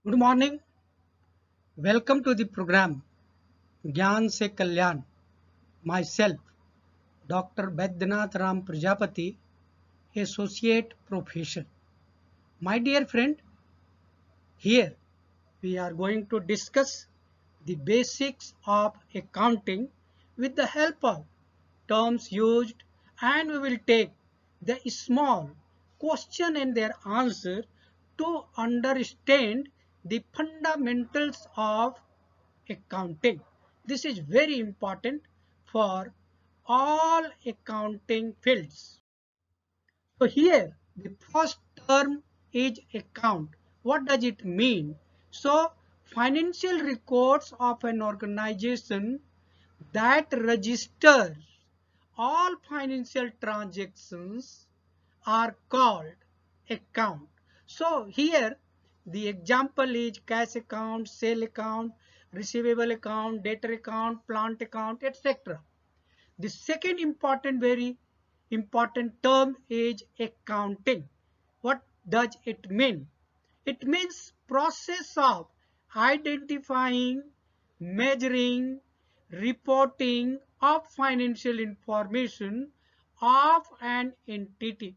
Good morning. Welcome to the program Gyan Se Kalyan. Myself, Dr. Baidyanath Ram Prajapati, Associate Professor. My dear friend, here we are going to discuss the basics of accounting with the help of terms used, and we will take the small question and their answer to understand the fundamentals of accounting. This is very important for all accounting fields. So here the first term is account. What does it mean? So financial records of an organization that registers all financial transactions are called account. So here the example is cash account, sale account, receivable account, debtor account, plant account, etc. The second important, very important term is accounting. What does it mean? It means process of identifying, measuring, reporting of financial information of an entity,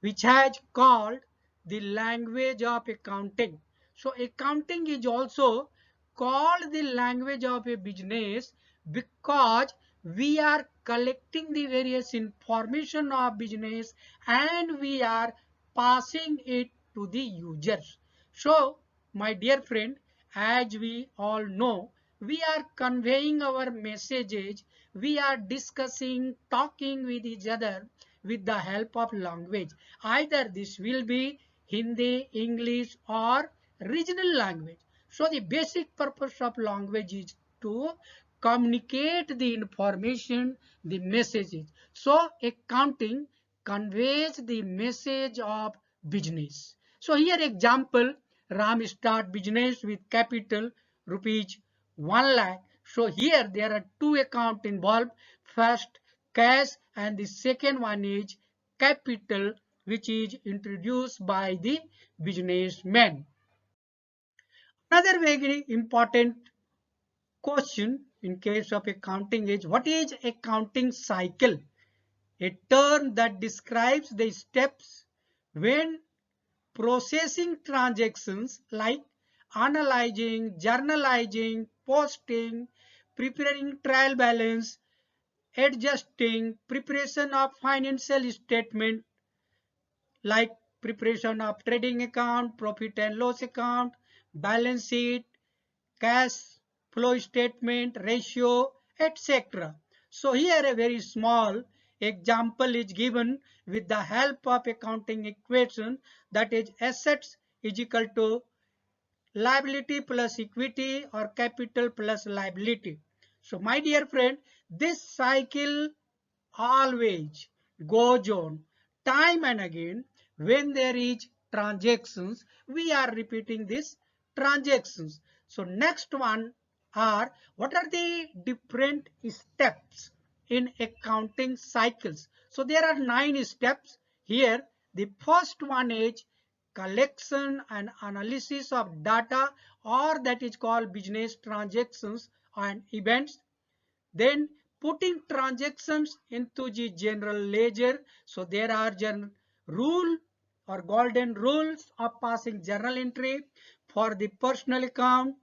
which has called the language of accounting. So accounting is also called the language of a business because we are collecting the various information of business and we are passing it to the users. So my dear friend, as we all know, we are conveying our messages, we are discussing, talking with each other with the help of language. Either this will be Hindi, English or regional language. So the basic purpose of language is to communicate the information, the messages. So accounting conveys the message of business. So here example, Ram start business with capital rupees 1 lakh. So here there are two accounts involved. First cash and the second one is capital, which is introduced by the businessman. Another very important question in case of accounting is what is accounting cycle? A term that describes the steps when processing transactions like analyzing, journalizing, posting, preparing trial balance, adjusting, preparation of financial statement like preparation of trading account, profit and loss account, balance sheet, cash flow statement, ratio, etc. So here a very small example is given with the help of accounting equation, that is assets is equal to liability plus equity or capital plus liability. So my dear friend, this cycle always goes on time and again. When there is transactions, we are repeating this transactions. So next one are what are the different steps in accounting cycles? So there are 9 steps here. The first one is collection and analysis of data, or that is called business transactions and events. Then putting transactions into the general ledger. So there are rule or golden rules of passing journal entry for the personal account,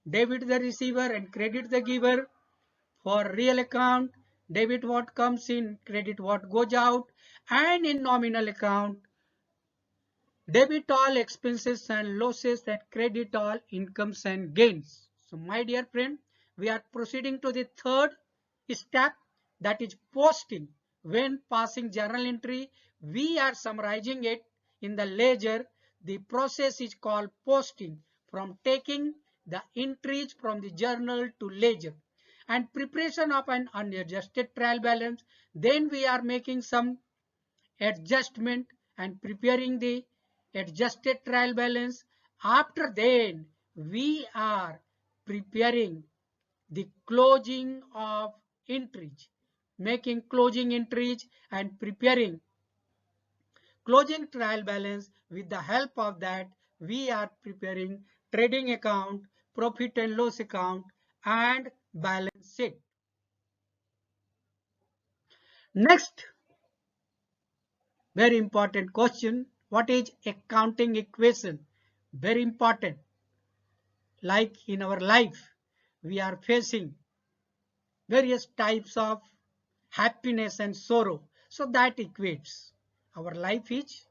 debit the receiver and credit the giver. For real account, debit what comes in, credit what goes out, and in nominal account, debit all expenses and losses and credit all incomes and gains. So my dear friend, we are proceeding to the third step, that is posting. When passing journal entry, we are summarizing it in the ledger. The process is called posting, from taking the entries from the journal to ledger. And preparation of an unadjusted trial balance. Then we are making some adjustment and preparing the adjusted trial balance. After then, we are preparing the closing of entries, making closing entries and preparing closing trial balance. With the help of that, we are preparing trading account, profit and loss account, and balance sheet. Next, very important question. What is accounting equation? Very important. Like in our life, we are facing various types of happiness and sorrow. So that equates. Our life is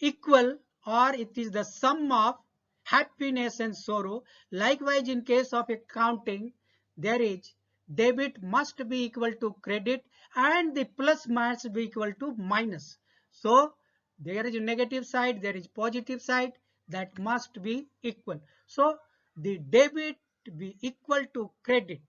equal, or it is the sum of happiness and sorrow. Likewise, in case of accounting, there is debit must be equal to credit and the plus must be equal to minus. So there is a negative side, there is positive side, that must be equal. So the debit be equal to credit,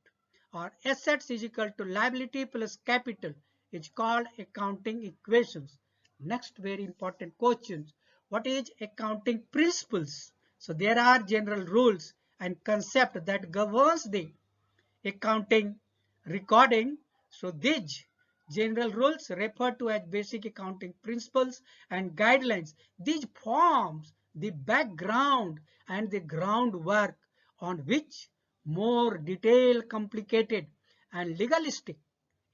or assets is equal to liability plus capital, is called accounting equations. Next very important questions. What is accounting principles? So there are general rules and concept that governs the accounting recording. So these general rules referred to as basic accounting principles and guidelines. These forms the background and the groundwork on which more detailed, complicated and legalistic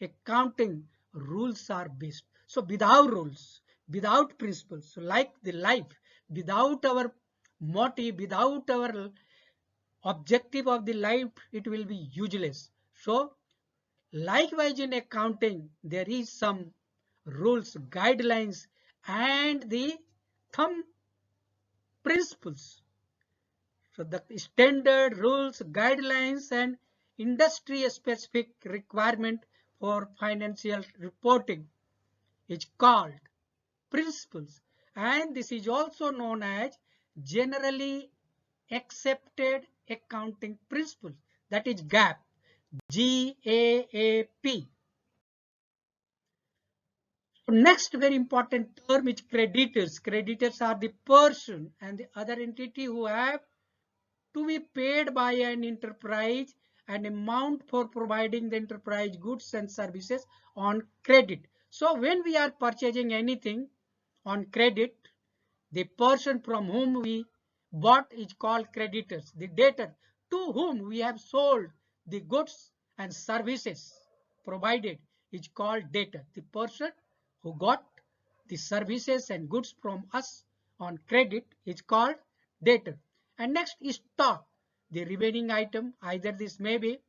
accounting rules are based. So without rules, without principles, so like the life, without our motive, without our objective of the life, it will be useless. So likewise in accounting, there is some rules, guidelines and the thumb principles. So the standard rules, guidelines and industry specific requirement for financial reporting is called principles, and this is also known as generally accepted accounting principles, that is GAAP, GAAP. Next very important term is creditors. Creditors are the person and the other entity who have to be paid by an enterprise an amount for providing the enterprise goods and services on credit. So when we are purchasing anything on credit, the person from whom we bought is called creditors. The debtor to whom we have sold the goods and services provided is called debtor. The person who got the services and goods from us on credit is called debtor. And next is stock, the remaining item. Either this may be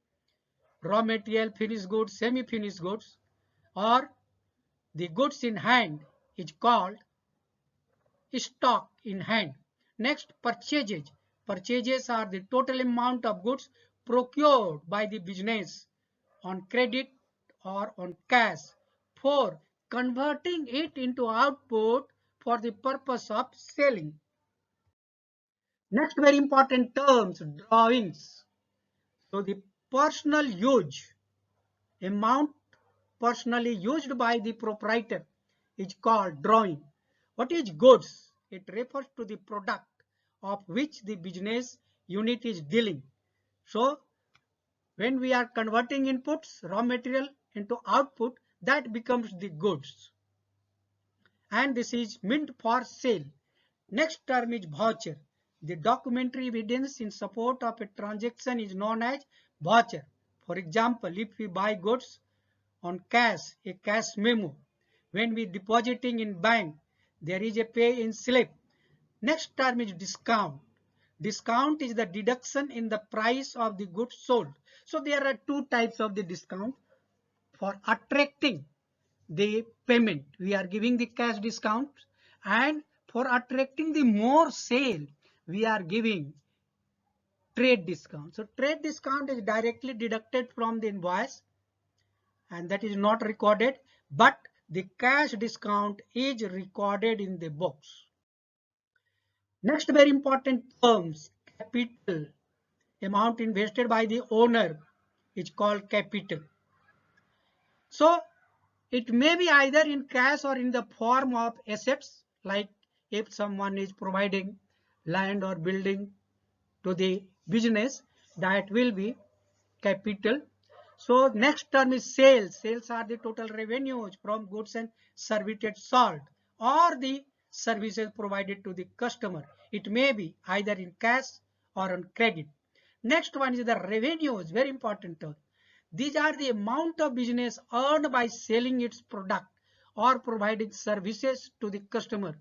raw material, finished goods, semi-finished goods, or the goods in hand is called stock in hand. Next, purchases. Purchases are the total amount of goods procured by the business on credit or on cash for converting it into output for the purpose of selling. Next very important terms, drawings. So the personal use, amount personally used by the proprietor is called drawing. What is goods? It refers to the product of which the business unit is dealing. So when we are converting inputs, raw material into output, that becomes the goods. And this is meant for sale. Next term is voucher. The documentary evidence in support of a transaction is known as voucher. For example, if we buy goods on cash, a cash memo. When we depositing in bank, there is a pay in slip. Next term is discount. Discount is the deduction in the price of the goods sold. So there are two types of the discount. For attracting the payment, we are giving the cash discount, and for attracting the more sale, we are giving trade discount. So trade discount is directly deducted from the invoice and that is not recorded, but the cash discount is recorded in the books. Next very important terms, capital. Amount invested by the owner is called capital. So it may be either in cash or in the form of assets, like if someone is providing land or building to the business, that will be capital. So next term is sales. Sales are the total revenues from goods and services sold, or the services provided to the customer. It may be either in cash or on credit. Next one is the revenues, very important term. These are the amount of business earned by selling its product or providing services to the customer,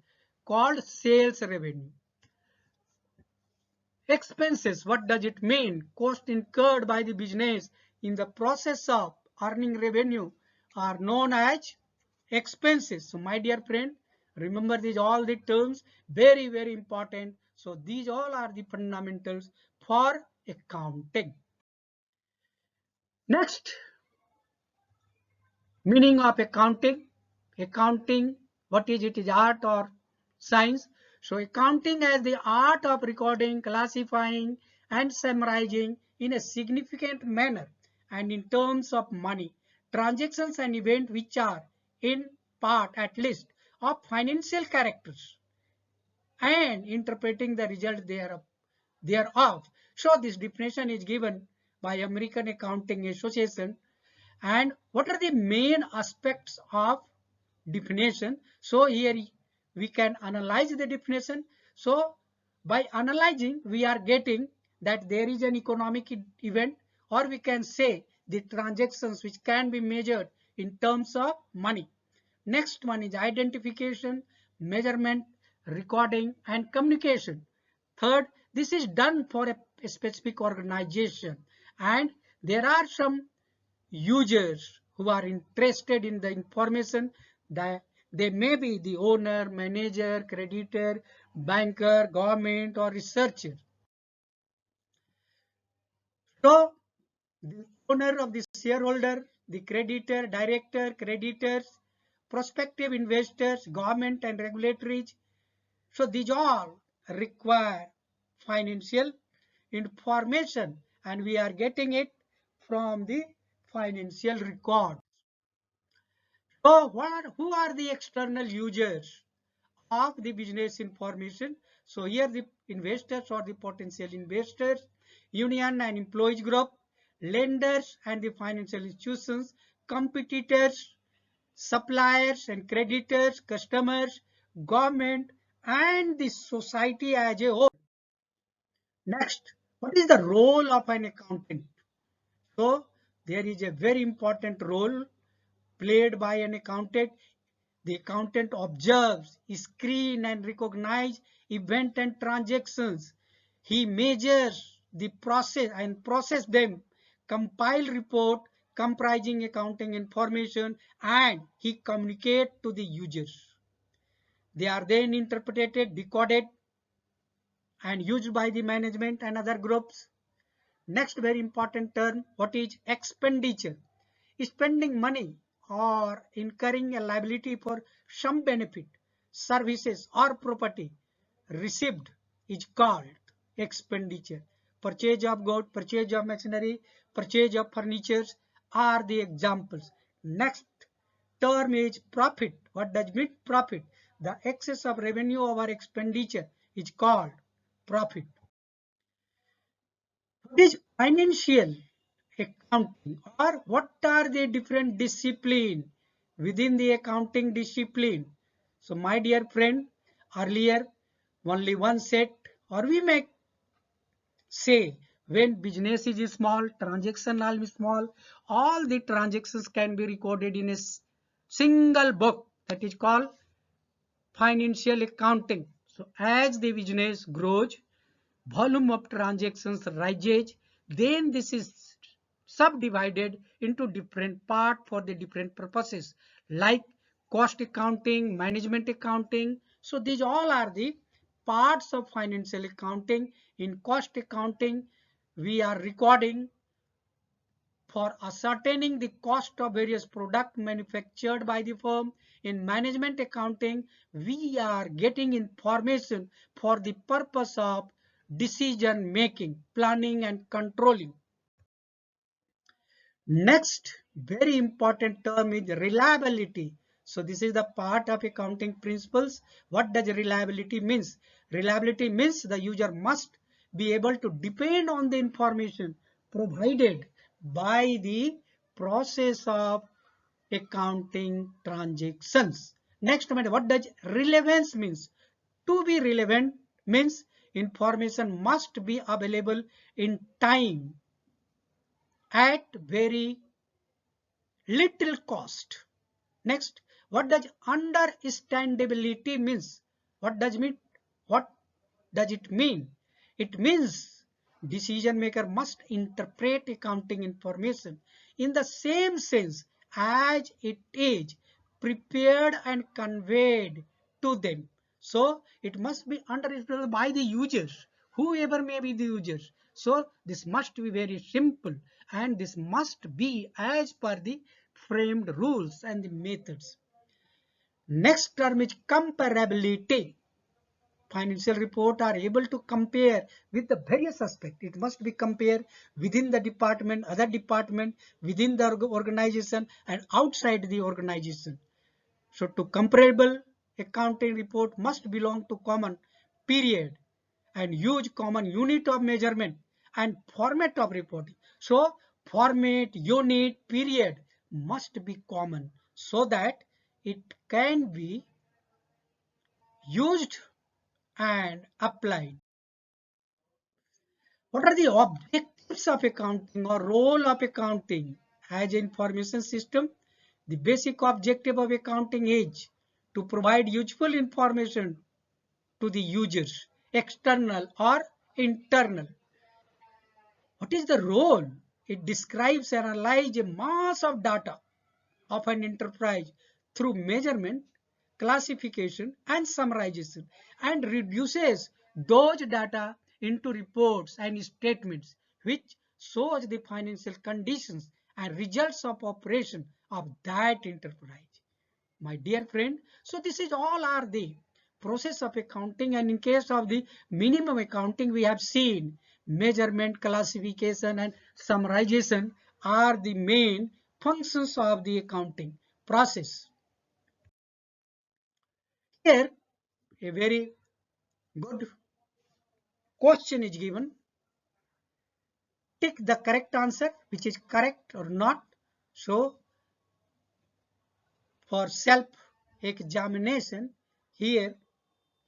called sales revenue. Expenses, what does it mean? Cost incurred by the business in the process of earning revenue are known as expenses. So my dear friend, remember these all the terms, very, very important. So these all are the fundamentals for accounting. Next, meaning of accounting. Accounting, what is it? Is art or science? So accounting as the art of recording, classifying and summarizing in a significant manner and in terms of money, transactions and events which are in part at least of financial characters, and interpreting the result thereof. So this definition is given by American Accounting Association. And what are the main aspects of definition? So here we can analyze the definition. So by analyzing, we are getting that there is an economic event, or we can say the transactions which can be measured in terms of money. Next one is identification, measurement, recording and communication. Third, this is done for a specific organization, and there are some users who are interested in the information. That they may be the owner, manager, creditor, banker, government or researcher. So the owner of the shareholder, the creditor, director, creditors, prospective investors, government and regulatories. So these all require financial information, and we are getting it from the financial record. So who are the external users of the business information? So here the investors or the potential investors, union and employees group, lenders and the financial institutions, competitors, suppliers and creditors, customers, government and the society as a whole. Next, what is the role of an accountant? So there is a very important role played by an accountant. The accountant observes, screens and recognizes events and transactions. He measures the process and process them, compile report comprising accounting information, and he communicates to the users. They are then interpreted, decoded and used by the management and other groups. Next very important term, what is expenditure? Spending money or incurring a liability for some benefit, services or property received is called expenditure. Purchase of goods, purchase of machinery, purchase of furniture are the examples. Next term is profit. What does mean profit? The excess of revenue over expenditure is called profit. What is financial accounting, or what are the different disciplines within the accounting discipline? So my dear friend, earlier only one set, or we may say when business is small, transaction are small, all the transactions can be recorded in a single book, that is called financial accounting. So as the business grows, volume of transactions rises, then this is subdivided into different parts for the different purposes, like cost accounting, management accounting. So these all are the parts of financial accounting. In cost accounting, we are recording for ascertaining the cost of various products manufactured by the firm. In management accounting, we are getting information for the purpose of decision making, planning and controlling. Next very important term is reliability. So this is the part of accounting principles. What does reliability means? Reliability means the user must be able to depend on the information provided by the process of accounting transactions. Next, what does relevance means? To be relevant means information must be available in time at very little cost. Next, what does understandability means? What does mean? What does it mean? It means decision maker must interpret accounting information in the same sense as it is prepared and conveyed to them. So it must be understood by the users, whoever may be the users. So this must be very simple, and this must be as per the framed rules and the methods. Next term is comparability. Financial report are able to compare with the various aspects. It must be compared within the department, other department, within the organization and outside the organization. So to comparable accounting report must belong to common period and use common unit of measurement and format of reporting. So format, unit, period must be common so that it can be used and applied. What are the objectives of accounting or role of accounting as an information system? The basic objective of accounting is to provide useful information to the users, external or internal. What is the role? It describes and analyzes a mass of data of an enterprise through measurement, classification, and summarization, and reduces those data into reports and statements which shows the financial conditions and results of operation of that enterprise. My dear friend, so this is all are the process of accounting, and in case of the minimum accounting we have seen measurement, classification and summarization are the main functions of the accounting process. Here a very good question is given. Tick the correct answer which is correct or not. So for self examination, here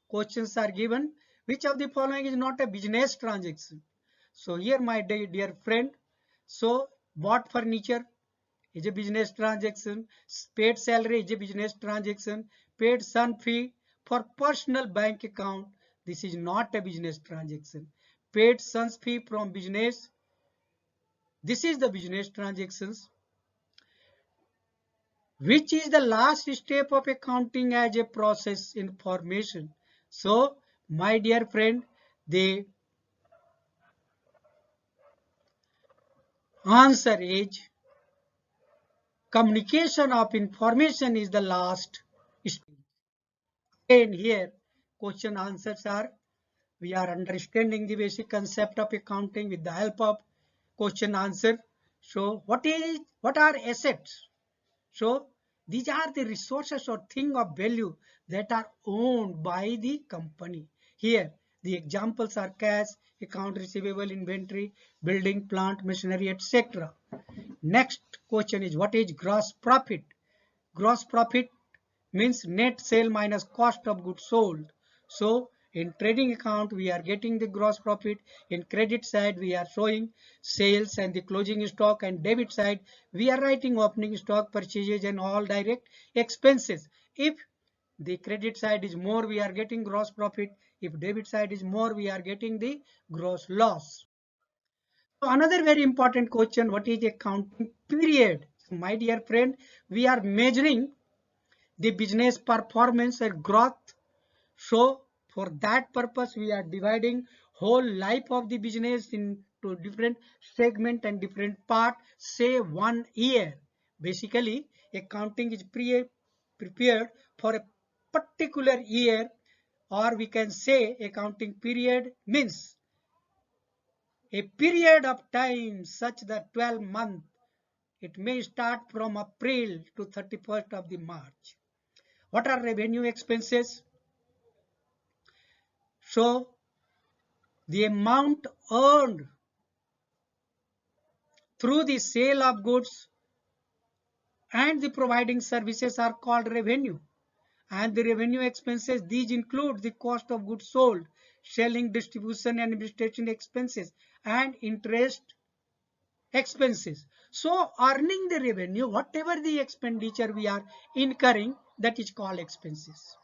questions are given. Which of the following is not a business transaction? So here my dear friend, so bought furniture is a business transaction, paid salary is a business transaction, paid son fee for personal bank account, this is not a business transaction. Paid son's fee from business, this is the business transactions. Which is the last step of accounting as a process information? So my dear friend, the answer is communication of information is the last step. And here question answers are, we are understanding the basic concept of accounting with the help of question answer. So what are assets? So these are the resources or thing of value that are owned by the company. Here the examples are cash, account receivable, inventory, building, plant, machinery, etc. Next question is, what is gross profit? Gross profit means net sale minus cost of goods sold. So in trading account we are getting the gross profit. In credit side we are showing sales and the closing stock, and debit side we are writing opening stock, purchases and all direct expenses. If the credit side is more we are getting gross profit. If debit side is more we are getting the gross loss. So another very important question, what is accounting period? So my dear friend, we are measuring the business performance and growth. So for that purpose we are dividing whole life of the business into different segment and different part, say 1 year. Basically accounting is prepared for a particular year, or we can say accounting period means a period of time such that 12 months. It may start from April to 31st of the March. What are revenue expenses? So the amount earned through the sale of goods and the providing services are called revenue. And the revenue expenses, these include the cost of goods sold, selling, distribution, and administration expenses, and interest expenses. So earning the revenue, whatever the expenditure we are incurring, that is called expenses.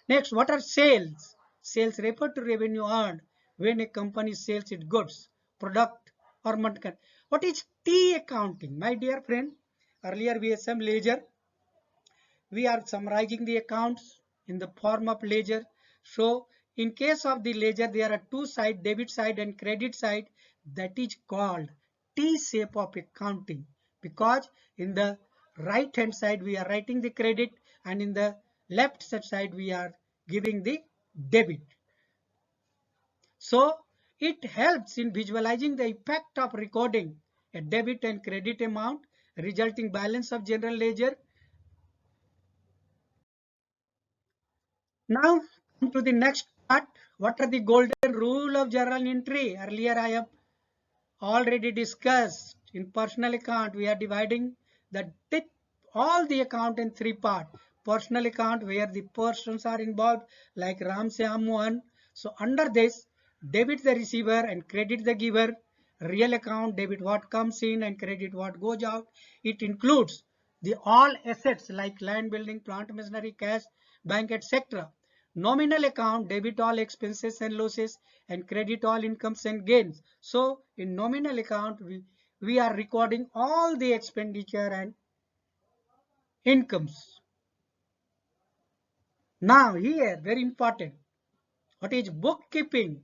Next, what are sales? Sales refer to revenue earned when a company sells its goods, product, or merchandise. What is T accounting? My dear friend, earlier we had some ledger. We are summarizing the accounts in the form of ledger. So in case of the ledger, there are two sides, debit side and credit side. That is called T shape of accounting, because in the right hand side we are writing the credit, and in the left side we are giving the debit. So it helps in visualizing the effect of recording a debit and credit amount, resulting balance of general ledger. Now come to the next part. What are the golden rule of journal entry? Earlier I have already discussed. In personal account we are dividing all the account in three parts. Personal account where the persons are involved like Ram, Syam, Mohan. So under this, debit the receiver and credit the giver. Real account, debit what comes in and credit what goes out. It includes the all assets like land, building, plant, machinery, cash, bank, etc. Nominal account, debit all expenses and losses and credit all incomes and gains. So in nominal account, we are recording all the expenditure and incomes. Now here, very important, what is bookkeeping?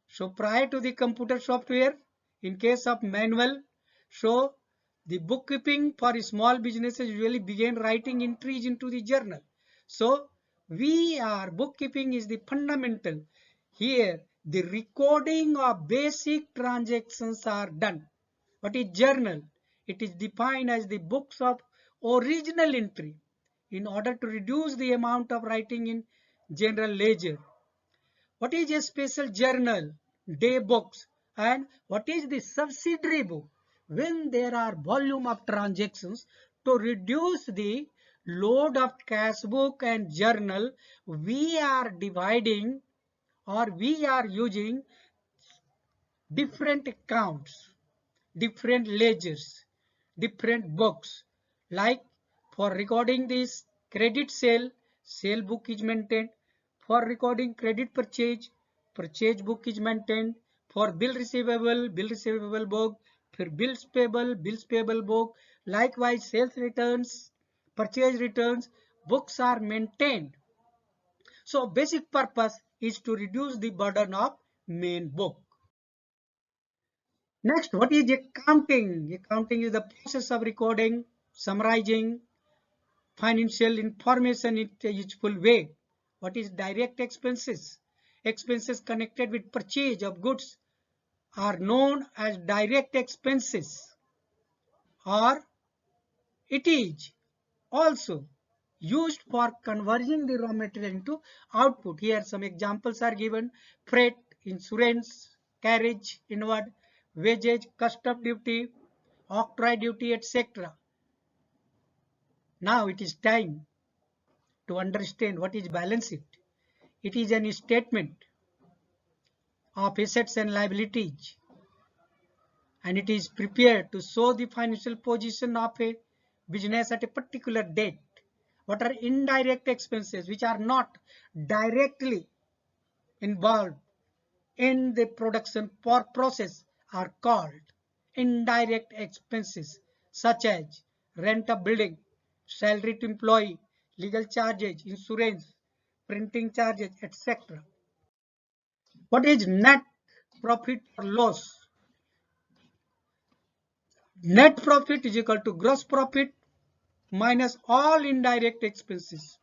So prior to the computer software, in case of manual, so the bookkeeping for small businesses usually begin writing entries into the journal. So bookkeeping is the fundamental. Here the recording of basic transactions are done. What is journal? It is defined as the books of original entry in order to reduce the amount of writing in general ledger. What is a special journal? Day books. And what is the subsidiary book? When there are volume of transactions, to reduce the load of cash book and journal, we are dividing or we are using different accounts, different ledgers, different books. Like for recording this credit sale, sale book is maintained. For recording credit purchase, purchase book is maintained. For bill receivable book. For bills payable book. Likewise, sales returns, purchase returns, books are maintained. So basic purpose is to reduce the burden of main book. Next, what is accounting? Accounting is the process of recording, summarizing financial information in a useful way. What is direct expenses? Expenses connected with purchase of goods are known as direct expenses, or it is also used for converting the raw material into output. Here some examples are given: freight, insurance, carriage inward, wages, custom duty, octroi duty, etc. Now it is time to understand what is balance sheet. It is an statement of assets and liabilities, and it is prepared to show the financial position of a business at a particular date. What are indirect expenses which are not directly involved in the production process are called indirect expenses, such as rent of building, salary to employee, legal charges, insurance, printing charges, etc. What is net profit or loss? Net profit is equal to gross profit minus all indirect expenses.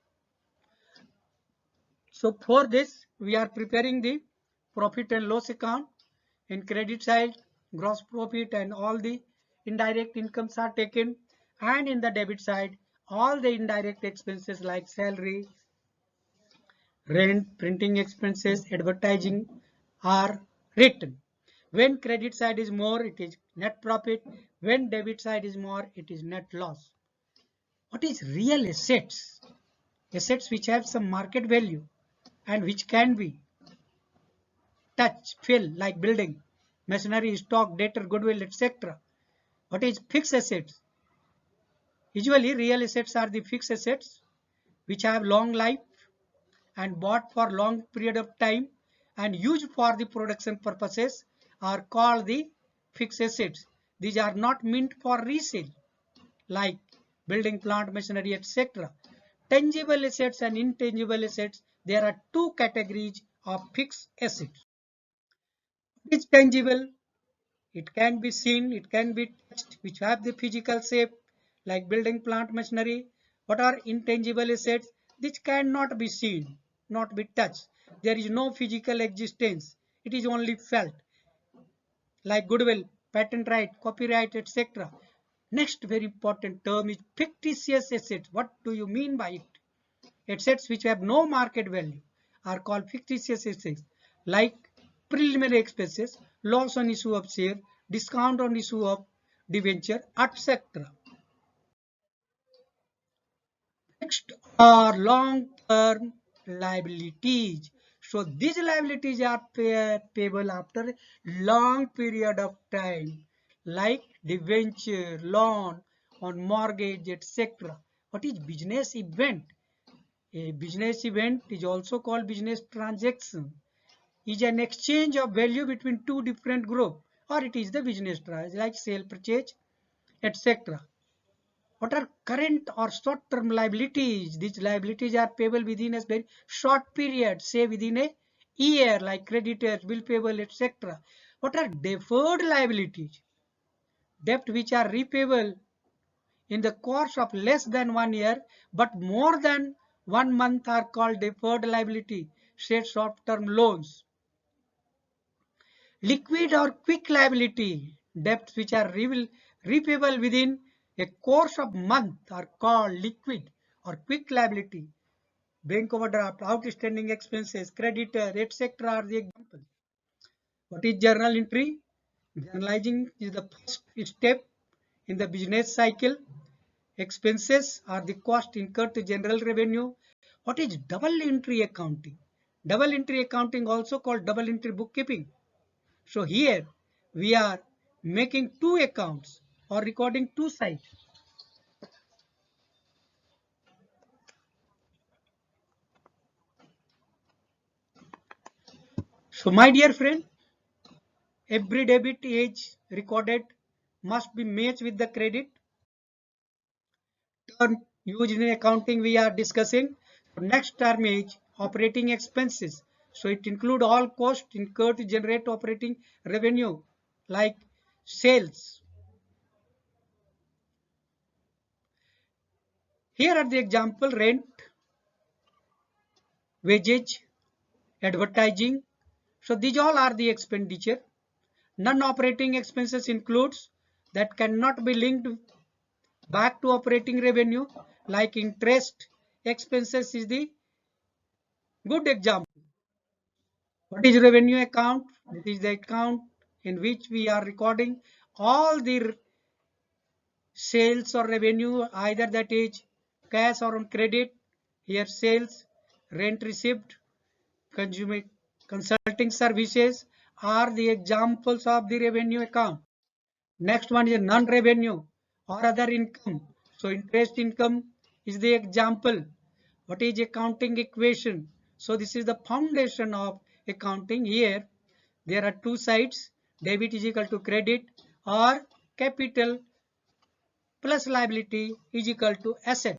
So for this, we are preparing the profit and loss account. In credit side, gross profit and all the indirect incomes are taken, and in the debit side, all the indirect expenses like salary, rent, printing expenses, advertising are written. When credit side is more, it is net profit. When debit side is more, it is net loss. What is real assets? assets which have some market value and which can be touch, feel, like building, machinery, stock, debtor, goodwill, etc. What is fixed assets? Usually real assets are the fixed assets which have long life and bought for long period of time and used for the production purposes are called the fixed assets. These are not meant for resale like building, plant, machinery, etc. Tangible assets and intangible assets, there are two categories of fixed assets. It is tangible, it can be seen, it can be touched, which have the physical shape like building, plant, machinery. What are intangible assets? Which cannot be seen, not be touched. There is no physical existence. It is only felt like goodwill, patent right, copyright, etc. Next very important term is fictitious assets. What do you mean by it? Assets which have no market value are called fictitious assets like preliminary expenses, loss on issue of share, discount on issue of debenture, etc. Fixed or long-term liabilities. So these liabilities are payable after long period of time like debenture, loan on mortgage, etc. What is business event? A business event is also called business transaction. Is an exchange of value between two different groups, or it is the business transaction like sale, purchase, etc. What are current or short-term liabilities? These liabilities are payable within a very short period, say within a year, like creditors, bill payable, etc. What are deferred liabilities? Debt which are repayable in the course of less than 1 year but more than 1 month are called deferred liability, say short-term loans. Liquid or quick liability, debts which are repayable within a course of month are called liquid or quick liability. Bank overdraft, outstanding expenses, creditor, etc. are the examples. What is journal entry? Journalizing is the first step in the business cycle. Expenses are the cost incurred to general revenue. What is double entry accounting? Double entry accounting, also called double entry bookkeeping. So here we are making two accounts or recording two sides. So my dear friend, every debit is recorded must be matched with the credit. Term used in accounting we are discussing. Next term is operating expenses. So it includes all costs incurred to generate operating revenue like sales. Here are the example: rent, wages, advertising. So these all are the expenditure. Non-operating expenses includes that cannot be linked back to operating revenue like interest expenses is the good example. What is revenue account? It is the account in which we are recording all the sales or revenue, either that is cash or on credit. Here sales, rent received, consumer consulting services are the examples of the revenue account. Next one is non-revenue or other income. So interest income is the example. What is accounting equation? So this is the foundation of accounting. Here there are two sides. Debit is equal to credit or capital plus liability is equal to asset.